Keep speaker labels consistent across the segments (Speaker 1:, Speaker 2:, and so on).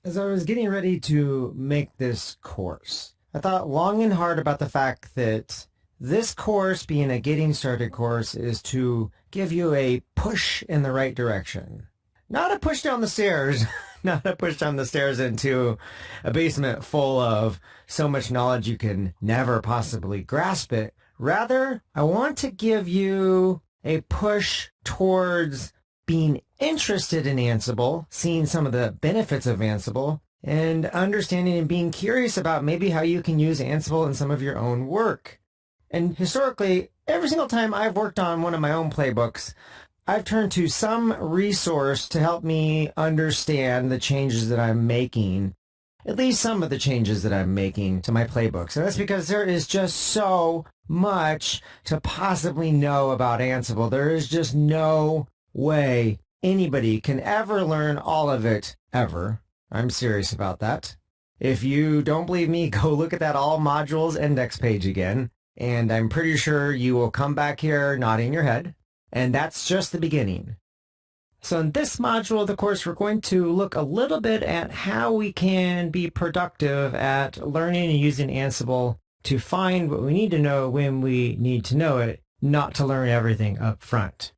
Speaker 1: As I was getting ready to make this course, I thought long and hard about the fact that this course, being a getting started course, is to give you a push in the right direction. Not a push down the stairs, not a push down the stairs into a basement full of so much knowledge you can never possibly grasp it. Rather, I want to give you a push towards being interested in Ansible, seeing some of the benefits of Ansible, and understanding and being curious about maybe how you can use Ansible in some of your own work. And historically, every single time I've worked on one of my own playbooks, I've turned to some resource to help me understand the changes that I'm making, at least some of the changes that I'm making to my playbooks. And that's because there is just so much to possibly know about Ansible. There is just no way anybody can ever learn all of it, ever. I'm serious about that. If you don't believe me, go look at that all modules index page again, and I'm pretty sure you will come back here nodding your head, and that's just the beginning. So in this module of the course, we're going to look a little bit at how we can be productive at learning and using Ansible to find what we need to know when we need to know it, not to learn everything up front.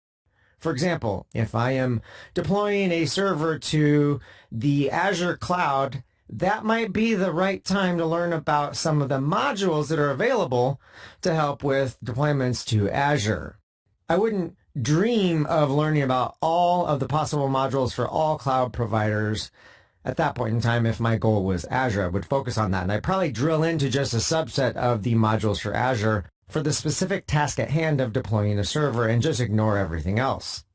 Speaker 1: For example, if I am deploying a server to the Azure cloud, that might be the right time to learn about some of the modules that are available to help with deployments to Azure. I wouldn't dream of learning about all of the possible modules for all cloud providers at that point in time. If my goal was Azure, I would focus on that. And I'd probably drill into just a subset of the modules for Azure for the specific task at hand of deploying a server and just ignore everything else.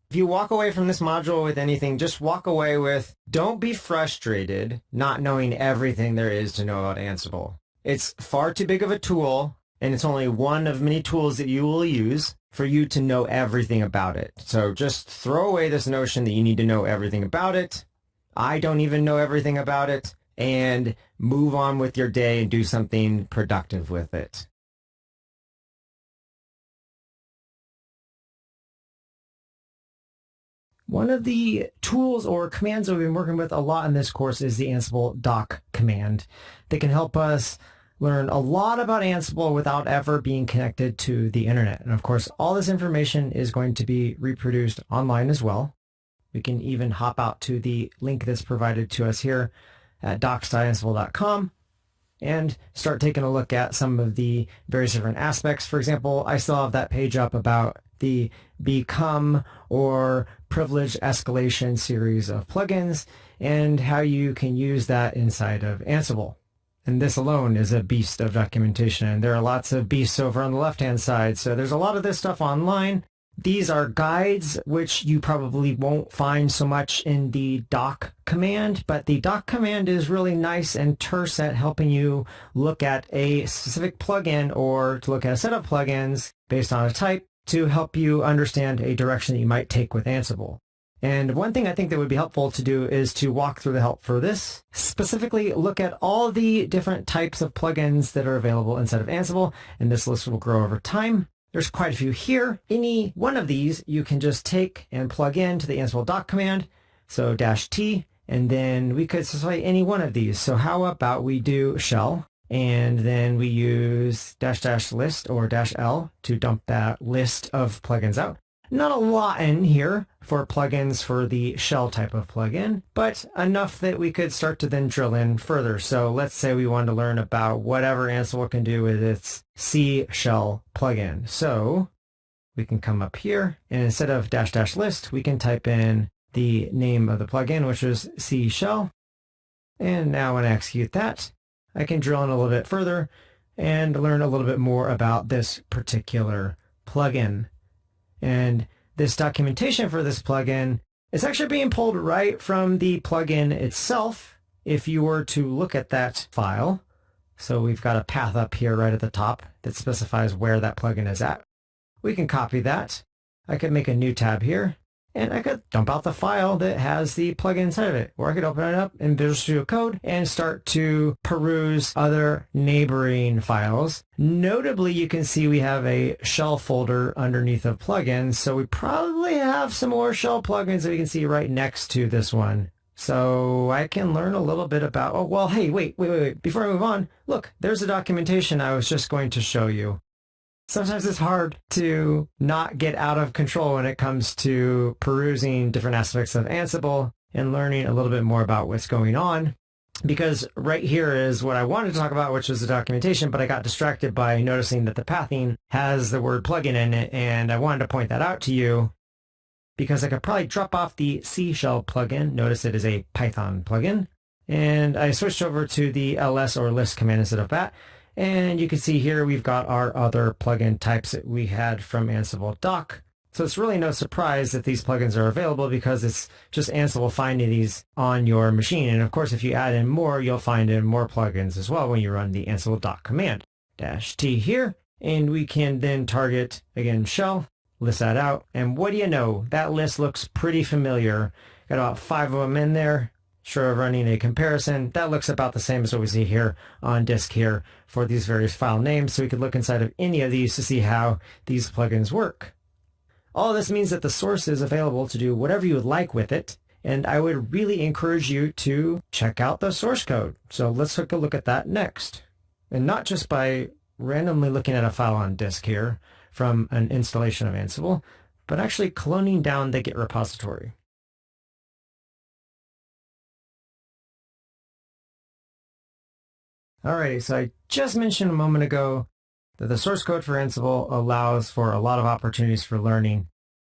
Speaker 1: If you walk away from this module with anything, just walk away with, don't be frustrated not knowing everything there is to know about Ansible. It's far too big of a tool, and it's only one of many tools that you will use for you to know everything about it. So just throw away this notion that you need to know everything about it. I don't even know everything about it, and move on with your day and do something productive with it. One of the tools or commands that we've been working with a lot in this course is the ansible-doc command that can help us learn a lot about Ansible without ever being connected to the internet. And of course, all this information is going to be reproduced online as well. We can even hop out to the link that's provided to us here at docs.ansible.com and start taking a look at some of the various different aspects. For example, I still have that page up about the become or privilege escalation series of plugins and how you can use that inside of Ansible. And this alone is a beast of documentation. There are lots of beasts over on the left-hand side, so there's a lot of this stuff online. These are guides, which you probably won't find so much in the doc command, but the doc command is really nice and terse at helping you look at a specific plugin or to look at a set of plugins based on a type to help you understand a direction that you might take with Ansible. And one thing I think that would be helpful to do is to walk through the help for this. Specifically, look at all the different types of plugins that are available inside of Ansible, and this list will grow over time. There's quite a few here. Any one of these you can just take and plug in to the ansible-doc command, so -t, and then we could specify any one of these. So how about we do shell, and then we use --list or -l to dump that list of plugins out. Not a lot in here for plugins for the shell type of plugin, but enough that we could start to then drill in further. So let's say we want to learn about whatever Ansible can do with its C shell plugin. So we can come up here, and instead of --list, we can type in the name of the plugin, which is C shell. And now when I execute that, I can drill in a little bit further and learn a little bit more about this particular plugin. And this documentation for this plugin is actually being pulled right from the plugin itself. If you were to look at that file, so we've got a path up here right at the top that specifies where that plugin is at. We can copy that. I could make a new tab here, and I could dump out the file that has the plugin inside of it, or I could open it up in Visual Studio Code and start to peruse other neighboring files. Notably, you can see we have a shell folder underneath of plugins, so we probably have some more shell plugins that we can see right next to this one. So I can learn a little bit about, oh, well, hey, wait. Before I move on, look, there's the documentation I was just going to show you. Sometimes it's hard to not get out of control when it comes to perusing different aspects of Ansible and learning a little bit more about what's going on. Because right here is what I wanted to talk about, which was the documentation, but I got distracted by noticing that the pathing has the word plugin in it, and I wanted to point that out to you because I could probably drop off the C shell plugin. Notice it is a Python plugin. And I switched over to the ls or list command instead of that. And you can see here we've got our other plugin types that we had from ansible-doc. So it's really no surprise that these plugins are available because it's just Ansible finding these on your machine. And of course, if you add in more, you'll find in more plugins as well when you run the ansible-doc command. -t here, and we can then target, again, shell, list that out. And what do you know? That list looks pretty familiar. Got about 5 of them in there. Sure, running a comparison. That looks about the same as what we see here on disk here for these various file names. So we could look inside of any of these to see how these plugins work. All this means that the source is available to do whatever you would like with it, and I would really encourage you to check out the source code. So let's take a look at that next. And not just by randomly looking at a file on disk here from an installation of Ansible, but actually cloning down the Git repository. Alrighty, so I just mentioned a moment ago that the source code for Ansible allows for a lot of opportunities for learning.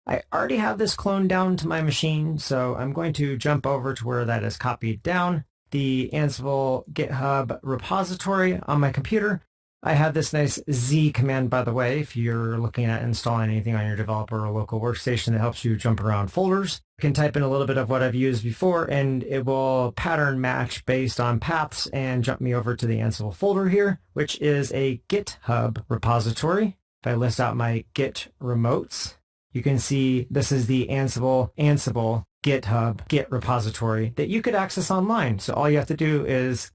Speaker 1: I already have this cloned down to my machine, so I'm going to jump over to where that is copied down, the Ansible GitHub repository on my computer. I have this nice Z command, by the way, if you're looking at installing anything on your developer or local workstation that helps you jump around folders. You can type in a little bit of what I've used before, and it will pattern match based on paths and jump me over to the Ansible folder here, which is a GitHub repository. If I list out my Git remotes, you can see this is the Ansible GitHub Git repository that you could access online. So all you have to do is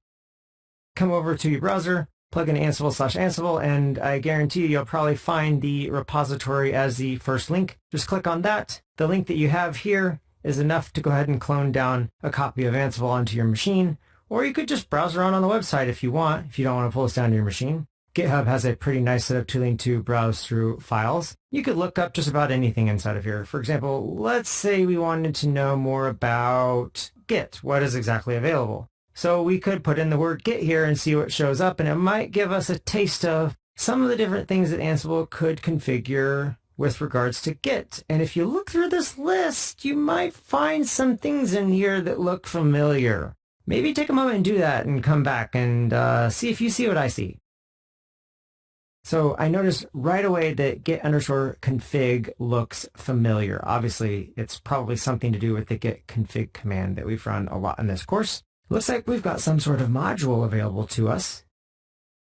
Speaker 1: come over to your browser, plug in Ansible/Ansible, and I guarantee you'll probably find the repository as the first link. Just click on that. The link that you have here is enough to go ahead and clone down a copy of Ansible onto your machine, or you could just browse around on the website if you want, if you don't want to pull this down to your machine. GitHub has a pretty nice set of tooling to browse through files. You could look up just about anything inside of here. For example, let's say we wanted to know more about Git. What is exactly available? So we could put in the word Git here and see what shows up, and it might give us a taste of some of the different things that Ansible could configure with regards to Git. And if you look through this list, you might find some things in here that look familiar. Maybe take a moment and do that and come back and see if you see what I see. So I noticed right away that git_config looks familiar. Obviously, it's probably something to do with the git config command that we've run a lot in this course. Looks like we've got some sort of module available to us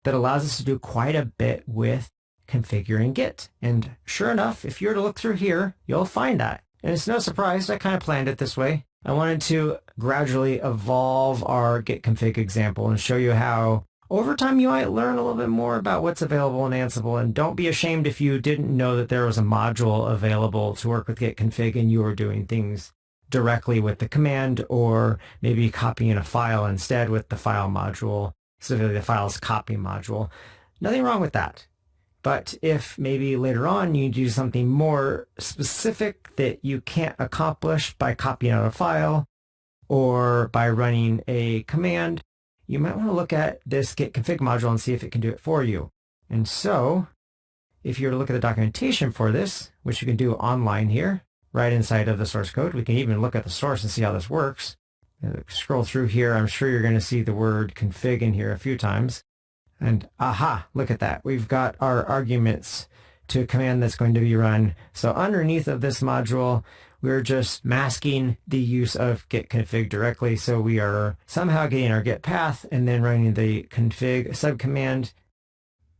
Speaker 1: that allows us to do quite a bit with configuring Git. And sure enough, if you were to look through here, you'll find that. And it's no surprise, I kind of planned it this way. I wanted to gradually evolve our Git config example and show you how over time you might learn a little bit more about what's available in Ansible. And don't be ashamed if you didn't know that there was a module available to work with Git config and you were doing things directly with the command, or maybe copying a file instead with the file module, specifically the files copy module. Nothing wrong with that. But if maybe later on you do something more specific that you can't accomplish by copying out a file or by running a command, you might want to look at this git config module and see if it can do it for you. And so if you were to look at the documentation for this, which you can do online here, right inside of the source code. We can even look at the source and see how this works. Scroll through here. I'm sure you're going to see the word config in here a few times. And aha, look at that. We've got our arguments to a command that's going to be run. So underneath of this module, we're just masking the use of git config directly. So we are somehow getting our git path and then running the config subcommand.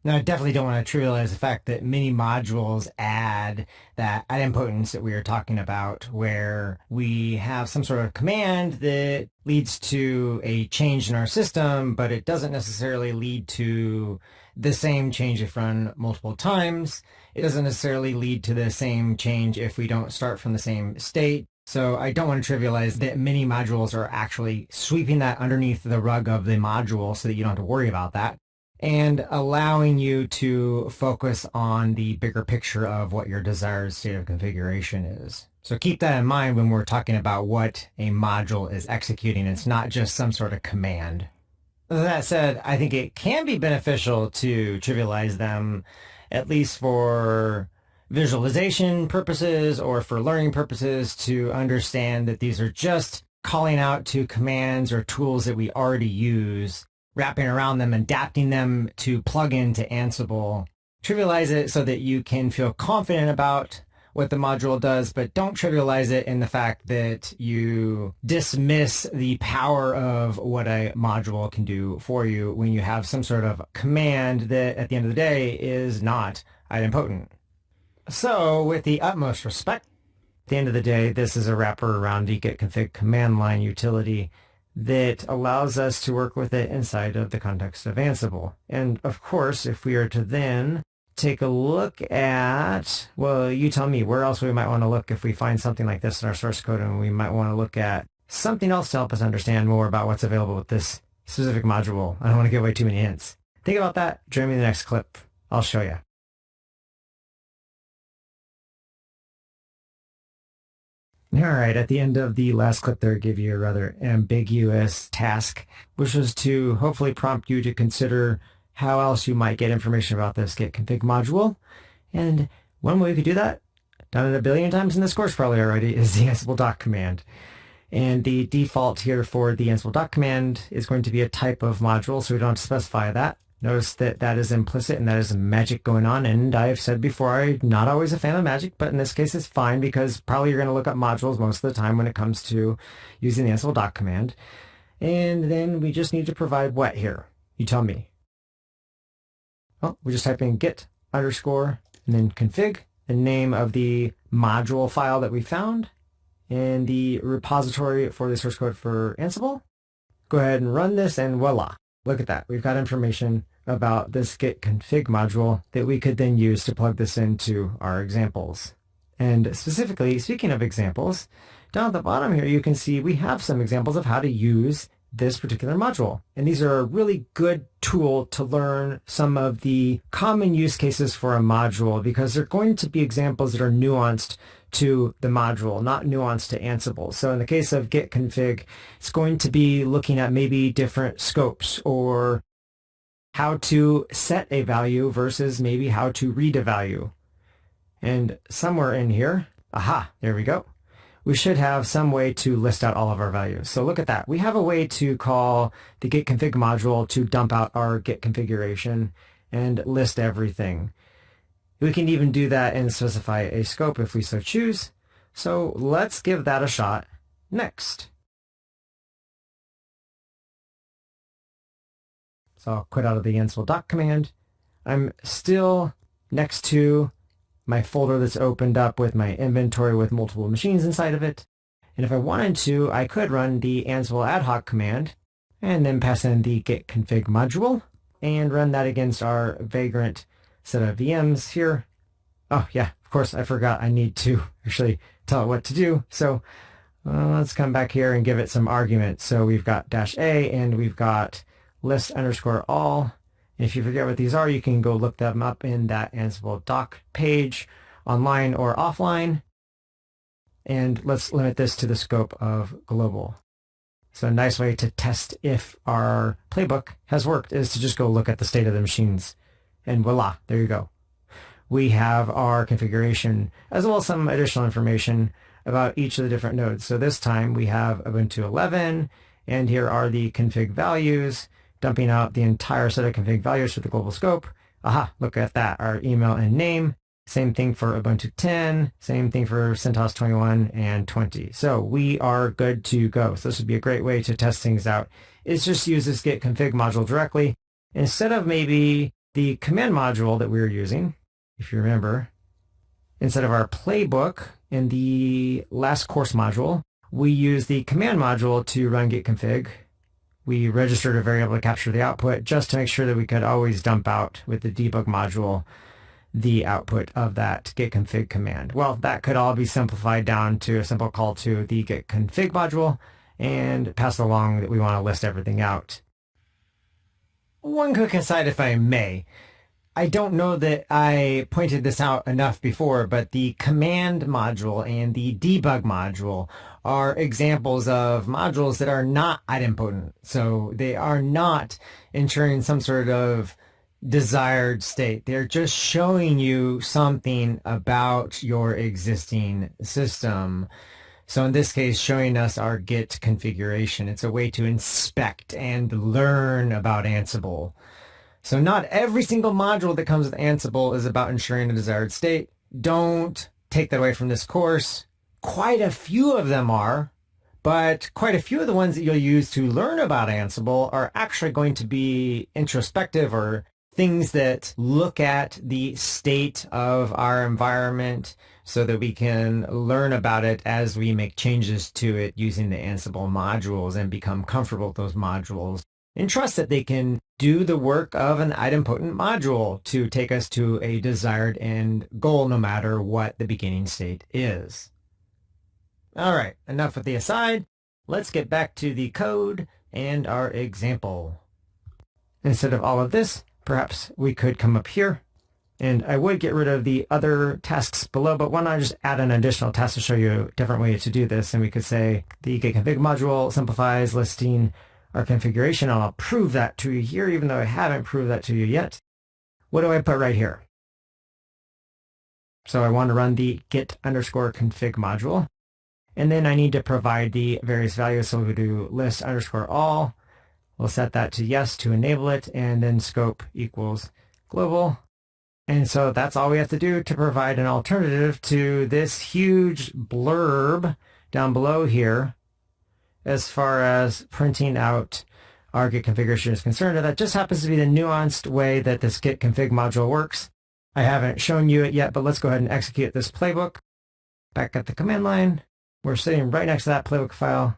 Speaker 1: Now, I definitely don't want to trivialize the fact that many modules add that idempotence that we were talking about, where we have some sort of command that leads to a change in our system, but it doesn't necessarily lead to the same change if run multiple times. It doesn't necessarily lead to the same change if we don't start from the same state. So I don't want to trivialize that many modules are actually sweeping that underneath the rug of the module so that you don't have to worry about that, and allowing you to focus on the bigger picture of what your desired state of configuration is. So keep that in mind when we're talking about what a module is executing. It's not just some sort of command. That said, I think it can be beneficial to trivialize them, at least for visualization purposes or for learning purposes, to understand that these are just calling out to commands or tools that we already use, wrapping around them, adapting them to plug into Ansible. Trivialize it so that you can feel confident about what the module does, but don't trivialize it in the fact that you dismiss the power of what a module can do for you when you have some sort of command that at the end of the day is not idempotent. So with the utmost respect, at the end of the day, this is a wrapper around the git config command line utility that allows us to work with it inside of the context of Ansible. And of course, if we are to then take a look at, well, you tell me where else we might want to look if we find something like this in our source code, and we might want to look at something else to help us understand more about what's available with this specific module. I don't want to give away too many hints. Think about that. Join me in the next clip. I'll show you. All right, at the end of the last clip there, I gave you a rather ambiguous task, which was to hopefully prompt you to consider how else you might get information about this git config module. And one way you could do that, done it a billion times in this course probably already, is the ansible-doc command. And the default here for the ansible-doc command is going to be a type of module, so we don't have to specify that. Notice that that is implicit and that is magic going on. And I've said before, I'm not always a fan of magic, but in this case it's fine because probably you're going to look up modules most of the time when it comes to using the ansible-doc command. And then we just need to provide what here? You tell me. Oh, we just type in git underscore and then config, the name of the module file that we found, and the repository for the source code for Ansible. Go ahead and run this and voila. Look at that. We've got information about this git config module that we could then use to plug this into our examples. And specifically, speaking of examples, down at the bottom here, you can see we have some examples of how to use this particular module. And these are a really good tool to learn some of the common use cases for a module, because they're going to be examples that are nuanced to the module, not nuanced to Ansible. So in the case of git config, it's going to be looking at maybe different scopes or how to set a value versus maybe how to read a value. And somewhere in here, aha, there we go. We should have some way to list out all of our values. So look at that. We have a way to call the git config module to dump out our git configuration and list everything. We can even do that and specify a scope if we so choose. So let's give that a shot next. So I'll quit out of the ansible-doc command. I'm still next to my folder that's opened up with my inventory with multiple machines inside of it. And if I wanted to, I could run the ansible ad hoc command and then pass in the git config module and run that against our vagrant set of VMs here. Oh yeah, of course I forgot I need to actually tell it what to do. So let's come back here and give it some arguments. So we've got -a and we've got list underscore all. If you forget what these are, you can go look them up in that ansible-doc page, online or offline. And let's limit this to the scope of global. So a nice way to test if our playbook has worked is to just go look at the state of the machines. And voila, there you go. We have our configuration as well as some additional information about each of the different nodes. So this time we have Ubuntu 11, and here are the config values, dumping out the entire set of config values for the global scope. Aha, look at that, our email and name. Same thing for Ubuntu 10, same thing for CentOS 21 and 20. So we are good to go. So this would be a great way to test things out, is just use this git config module directly. Instead of maybe the command module that we were using, if you remember, instead of our playbook in the last course module, we use the command module to run git config. We registered a variable to capture the output just to make sure that we could always dump out with the debug module the output of that git config command? Well, that could all be simplified down to a simple call to the git config module and pass along that we want to list everything out. One quick aside, if I may. I don't know that I pointed this out enough before, but the command module and the debug module are examples of modules that are not idempotent. So they are not ensuring some sort of desired state. They're just showing you something about your existing system. So in this case, showing us our Git configuration. It's a way to inspect and learn about Ansible. So not every single module that comes with Ansible is about ensuring a desired state. Don't take that away from this course. Quite a few of them are, but quite a few of the ones that you'll use to learn about Ansible are actually going to be introspective or things that look at the state of our environment so that we can learn about it as we make changes to it using the Ansible modules and become comfortable with those modules and trust that they can do the work of an idempotent module to take us to a desired end goal no matter what the beginning state is. All right, enough with the aside. Let's get back to the code and our example. Instead of all of this, perhaps we could come up here, and I would get rid of the other tasks below, but why not just add an additional task to show you a different way to do this? And we could say the git config module simplifies listing our configuration. I'll prove that to you here, even though I haven't proved that to you yet. What do I put right here? So I want to run the git_config module, and then I need to provide the various values. So we'll do list_all. We'll set that to yes to enable it, and then scope equals global. And so that's all we have to do to provide an alternative to this huge blurb down below here as far as printing out our git configuration is concerned. That just happens to be the nuanced way that this git config module works. I haven't shown you it yet, but let's go ahead and execute this playbook. Back at the command line, we're sitting right next to that playbook file.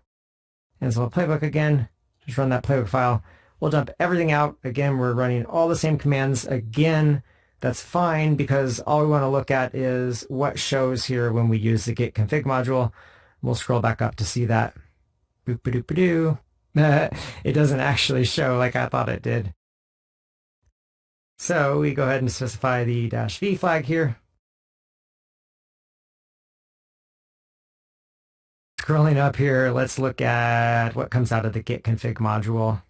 Speaker 1: Ansible playbook again, just run that playbook file. We'll dump everything out. Again, we're running all the same commands again. That's fine because all we want to look at is what shows here when we use the git config module. We'll scroll back up to see that. Boop-a-doop-a-doo. It doesn't actually show like I thought it did. So we go ahead and specify the -v flag here. Scrolling up here, let's look at what comes out of the git config module.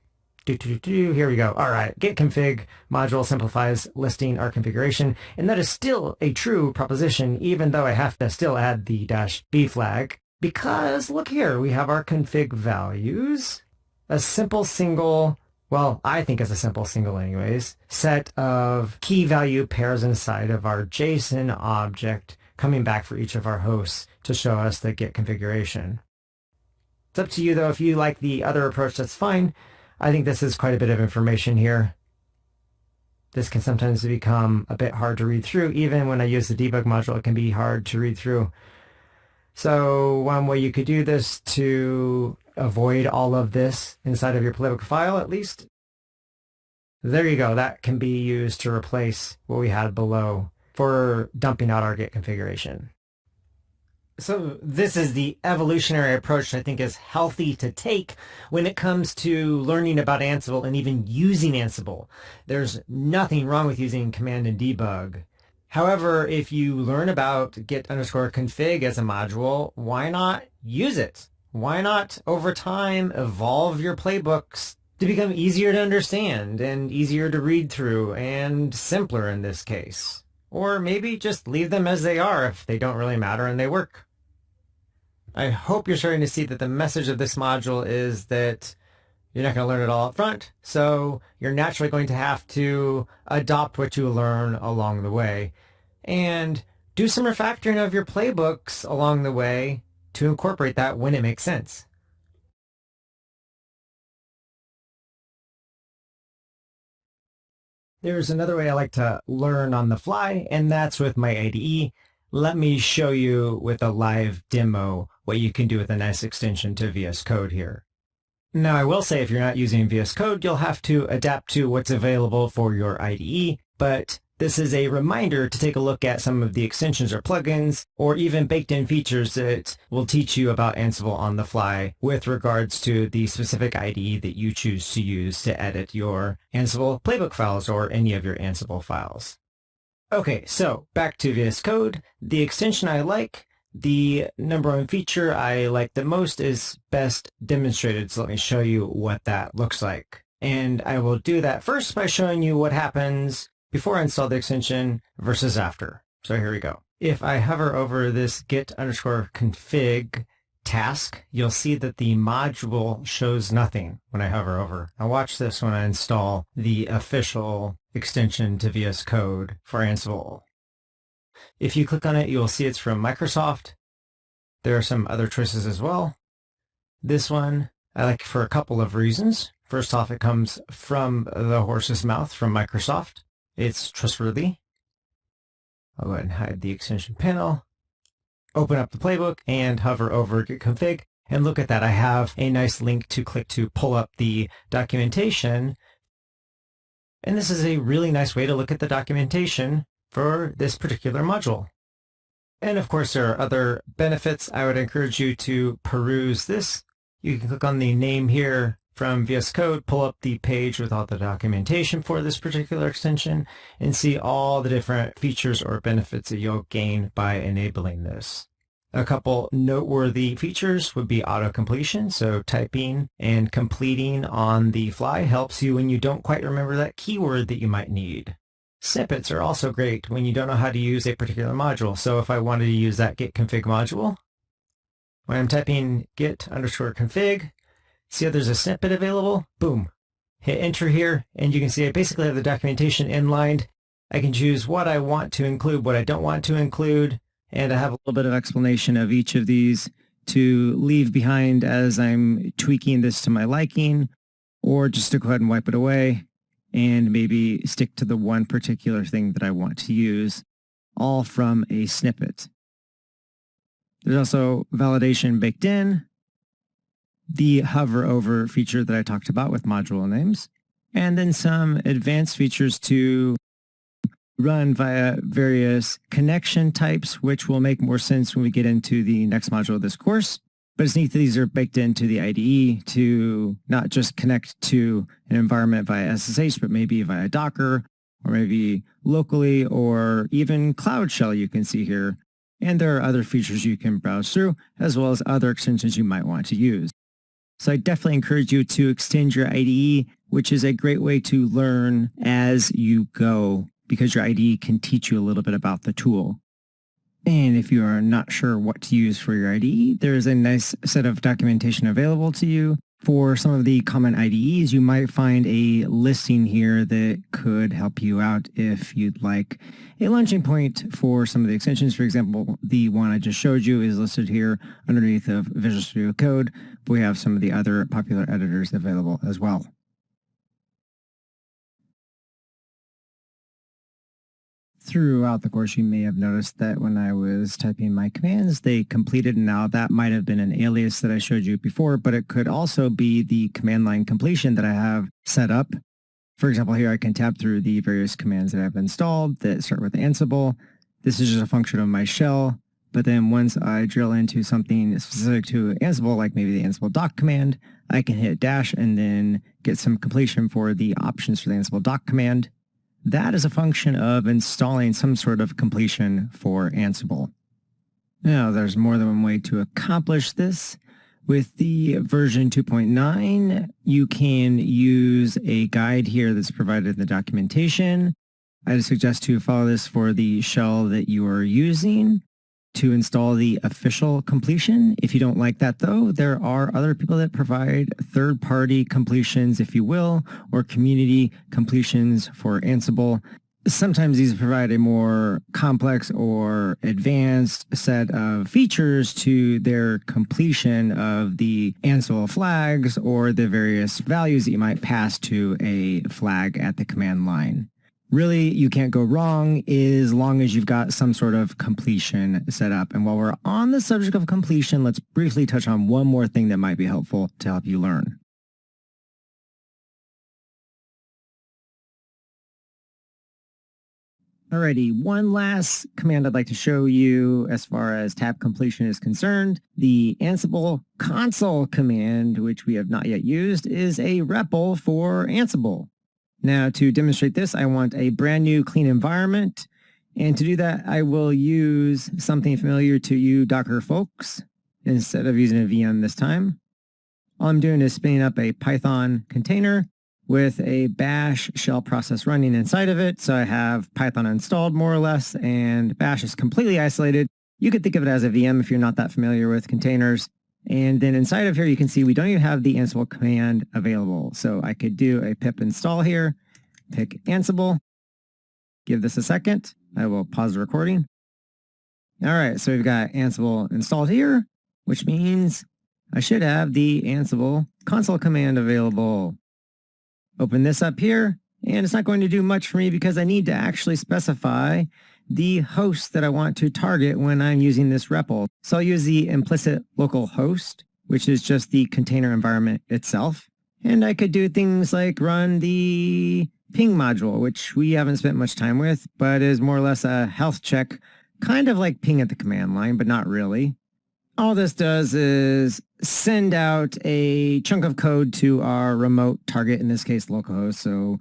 Speaker 1: Here we go. All right, git config module simplifies listing our configuration, and that is still a true proposition, even though I have to still add the -v flag. Because look here, we have our config values, a simple single, well, I think it's a simple single anyways, set of key value pairs inside of our JSON object coming back for each of our hosts to show us the git configuration. It's up to you though. If you like the other approach, that's fine. I think this is quite a bit of information here. This can sometimes become a bit hard to read through. Even when I use the debug module, it can be hard to read through. So one way you could do this to avoid all of this inside of your playbook file, at least, there you go. That can be used to replace what we had below for dumping out our git configuration. So this is the evolutionary approach I think is healthy to take when it comes to learning about Ansible and even using Ansible. There's nothing wrong with using command and debug. However, if you learn about git_config as a module, why not use it? Why not, over time, evolve your playbooks to become easier to understand and easier to read through and simpler in this case? Or maybe just leave them as they are if they don't really matter and they work. I hope you're starting to see that the message of this module is that you're not going to learn it all up front, so you're naturally going to have to adopt what you learn along the way and do some refactoring of your playbooks along the way to incorporate that when it makes sense. There's another way I like to learn on the fly, and that's with my IDE. Let me show you with a live demo what you can do with a nice extension to VS Code here. Now, I will say if you're not using VS Code, you'll have to adapt to what's available for your IDE, but This is a reminder to take a look at some of the extensions or plugins or even baked-in features that will teach you about Ansible on the fly with regards to the specific IDE that you choose to use to edit your Ansible playbook files or any of your Ansible files. Okay, so back to VS Code. The extension I like, the number one feature I like the most is best demonstrated. So let me show you what that looks like. And I will do that first by showing you what happens before I install the extension versus after. So here we go. If I hover over this get_config task, you'll see that the module shows nothing when I hover over. Now watch this when I install the official extension to VS Code for Ansible. If you click on it, you'll see it's from Microsoft. There are some other choices as well. This one I like for a couple of reasons. First off, it comes from the horse's mouth from Microsoft. It's trustworthy. I'll go ahead and hide the extension panel. Open up the playbook and hover over Get Config. And look at that. I have a nice link to click to pull up the documentation. And this is a really nice way to look at the documentation for this particular module. And of course, there are other benefits. I would encourage you to peruse this. You can click on the name here from VS Code, pull up the page with all the documentation for this particular extension, and see all the different features or benefits that you'll gain by enabling this. A couple noteworthy features would be auto-completion, so typing and completing on the fly helps you when you don't quite remember that keyword that you might need. Snippets are also great when you don't know how to use a particular module. So if I wanted to use that get config module, when I'm typing get_config, see how there's a snippet available? Boom. Hit enter here, and you can see I basically have the documentation inlined. I can choose what I want to include, what I don't want to include, and I have a little bit of explanation of each of these to leave behind as I'm tweaking this to my liking, or just to go ahead and wipe it away and maybe stick to the one particular thing that I want to use, all from a snippet. There's also validation baked in, the hover over feature that I talked about with module names, and then some advanced features to run via various connection types, which will make more sense when we get into the next module of this course. But it's neat that these are baked into the IDE to not just connect to an environment via SSH, but maybe via Docker, or maybe locally, or even Cloud Shell you can see here. And there are other features you can browse through, as well as other extensions you might want to use. So I definitely encourage you to extend your IDE, which is a great way to learn as you go, because your IDE can teach you a little bit about the tool. And if you are not sure what to use for your IDE, there is a nice set of documentation available to you. For some of the common IDEs, you might find a listing here that could help you out if you'd like a launching point for some of the extensions. For example, the one I just showed you is listed here underneath of Visual Studio Code, but we have some of the other popular editors available as well. Throughout the course, you may have noticed that when I was typing my commands, they completed. Now that might have been an alias that I showed you before, but it could also be the command line completion that I have set up. For example, here I can tab through the various commands that I've installed that start with Ansible. This is just a function of my shell, but then once I drill into something specific to Ansible, like maybe the ansible-doc command, I can hit dash and then get some completion for the options for the ansible-doc command. That is a function of installing some sort of completion for Ansible. Now, there's more than one way to accomplish this. With the version 2.9, you can use a guide here that's provided in the documentation. I'd suggest to follow this for the shell that you are using to install the official completion. If you don't like that, though, there are other people that provide third-party completions, if you will, or community completions for Ansible. Sometimes these provide a more complex or advanced set of features to their completion of the Ansible flags or the various values that you might pass to a flag at the command line. Really, you can't go wrong as long as you've got some sort of completion set up. And while we're on the subject of completion, let's briefly touch on one more thing that might be helpful to help you learn. Alrighty, one last command I'd like to show you as far as tab completion is concerned. The Ansible console command, which we have not yet used, is a REPL for Ansible. Now to demonstrate this, I want a brand new clean environment. And to do that, I will use something familiar to you Docker folks instead of using a VM this time. All I'm doing is spinning up a Python container with a bash shell process running inside of it. So I have Python installed more or less, and bash is completely isolated. You could think of it as a VM if you're not that familiar with containers. And then inside of here, you can see we don't even have the Ansible command available. So I could do a pip install here, pick Ansible, give this a second. I will pause the recording. All right, so we've got Ansible installed here, which means I should have the Ansible console command available. Open this up here, and it's not going to do much for me because I need to actually specify the host that I want to target when I'm using this REPL. So I'll use the implicit local host, which is just the container environment itself. And I could do things like run the ping module, which we haven't spent much time with, but is more or less a health check, kind of like ping at the command line, but not really. All this does is send out a chunk of code to our remote target, in this case localhost, so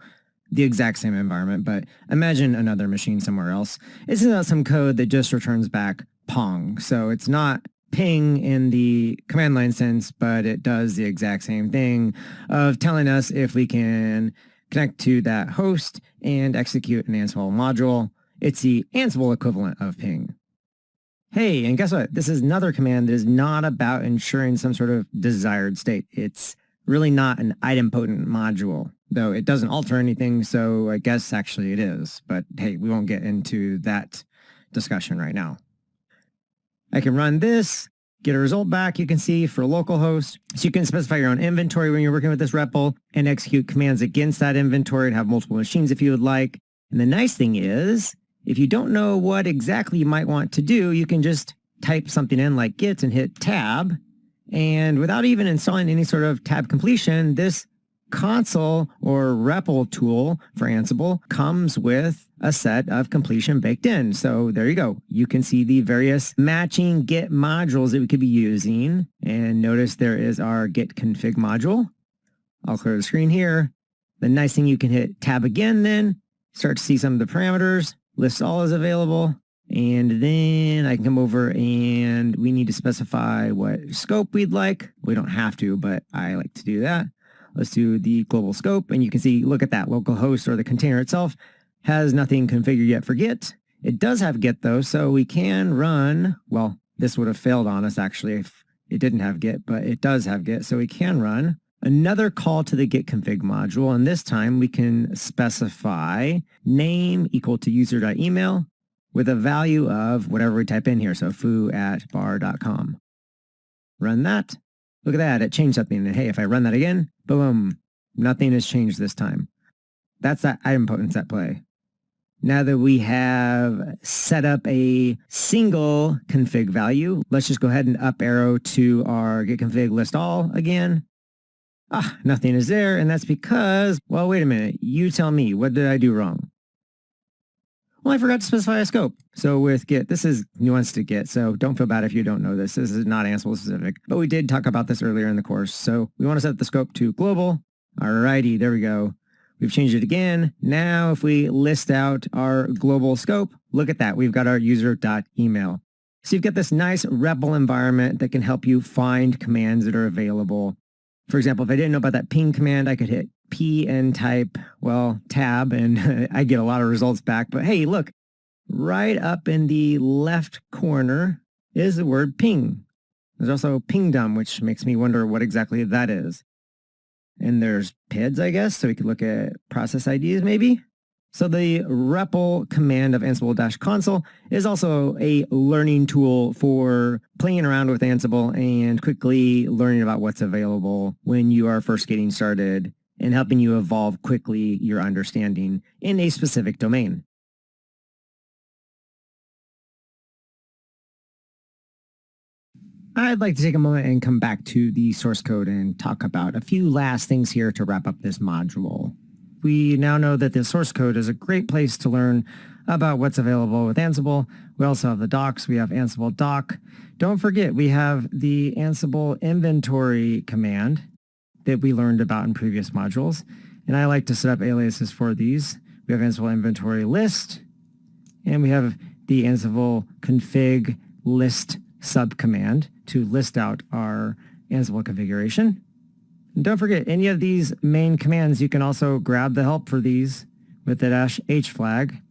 Speaker 1: the exact same environment, but imagine another machine somewhere else. It sends out some code that just returns back pong. So it's not ping in the command line sense, but it does the exact same thing of telling us if we can connect to that host and execute an Ansible module. It's the Ansible equivalent of ping. Hey, and guess what? This is another command that is not about ensuring some sort of desired state. It's really not an idempotent module, though it doesn't alter anything, so I guess actually it is. But hey, we won't get into that discussion right now. I can run this, get a result back, you can see, for localhost. So you can specify your own inventory when you're working with this REPL and execute commands against that inventory and have multiple machines if you would like. And the nice thing is, if you don't know what exactly you might want to do, you can just type something in like git and hit tab. And without even installing any sort of tab completion, this console or REPL tool for Ansible comes with a set of completion baked in. So there you go. You can see the various matching git modules that we could be using. And notice there is our git config module. I'll clear the screen here. The nice thing, you can hit tab again then, start to see some of the parameters. List all is available, and then I can come over and we need to specify what scope we'd like. We don't have to, but I like to do that. Let's do the global scope, and you can see, look at that, localhost or the container itself has nothing configured yet for Git. It does have Git though, so we can run, well, this would have failed on us actually if it didn't have Git, but it does have Git, so we can run another call to the git config module, and this time we can specify name equal to user.email with a value of whatever we type in here, so foo@bar.com. Run that. Look at that, it changed something, and hey, if I run that again, boom, nothing has changed this time. That's that idempotent set play. Now that we have set up a single config value, let's just go ahead and up arrow to our git config list all again. Nothing is there, and that's because, well, wait a minute, you tell me, what did I do wrong? Well, I forgot to specify a scope. So with Git, this is Nuanced to Git, so don't feel bad if you don't know this. This is not Ansible specific, but we did talk about this earlier in the course. So we want to set the scope to global. Alrighty, there we go. We've changed it again. Now, if we list out our global scope, look at that. We've got our user.email. So you've got this nice REPL environment that can help you find commands that are available. For example, if I didn't know about that ping command, I could hit P and type, well, tab, and I get a lot of results back. But hey, look, right up in the left corner is the word ping. There's also pingdom, which makes me wonder what exactly that is. And there's PIDs, I guess, so we could look at process IDs maybe. So the REPL command of ansible-console is also a learning tool for playing around with Ansible and quickly learning about what's available when you are first getting started and helping you evolve quickly your understanding in a specific domain. I'd like to take a moment and come back to the source code and talk about a few last things here to wrap up this module. We now know that the source code is a great place to learn about what's available with Ansible. We also have the docs. We have ansible-doc. Don't forget, we have the Ansible inventory command that we learned about in previous modules. And I like to set up aliases for these. We have Ansible inventory list, and we have the Ansible config list subcommand to list out our Ansible configuration. And don't forget, any of these main commands, you can also grab the help for these with the -h flag.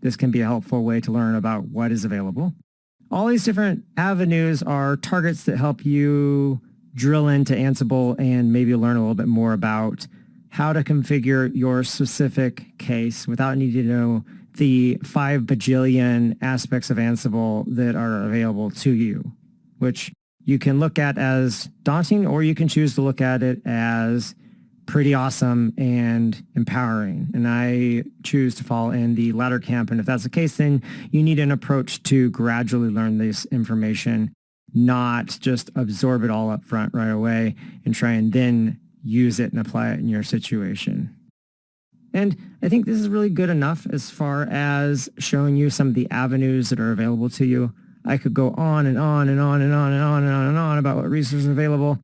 Speaker 1: This can be a helpful way to learn about what is available. All these different avenues are targets that help you drill into Ansible and maybe learn a little bit more about how to configure your specific case without needing to know the 5 bajillion aspects of Ansible that are available to you, which you can look at as daunting, or you can choose to look at it as pretty awesome and empowering. And I choose to fall in the latter camp. And if that's the case, then you need an approach to gradually learn this information, not just absorb it all up front right away and try and then use it and apply it in your situation. And I think this is really good enough as far as showing you some of the avenues that are available to you. I could go on and on and on and on and on and on and on about what resources are available.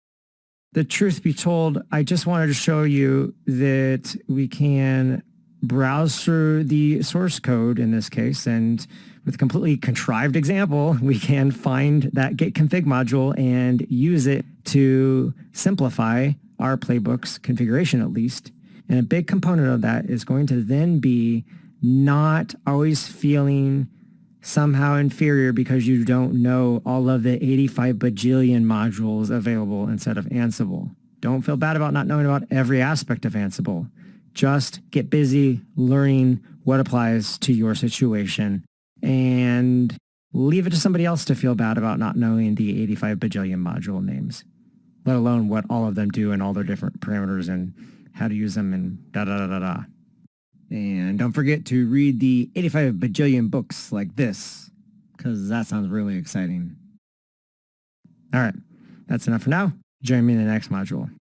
Speaker 1: The truth be told, I just wanted to show you that we can browse through the source code in this case, and with a completely contrived example, we can find that git config module and use it to simplify our playbook's configuration at least. And a big component of that is going to then be not always feeling somehow inferior because you don't know all of the 85 bajillion modules available inside of Ansible. Don't feel bad about not knowing about every aspect of Ansible. Just get busy learning what applies to your situation and leave it to somebody else to feel bad about not knowing the 85 bajillion module names, let alone what all of them do and all their different parameters and how to use them and da-da-da-da-da. And don't forget to read the 85 bajillion books like this, because that sounds really exciting. All right, that's enough for now. Join me in the next module.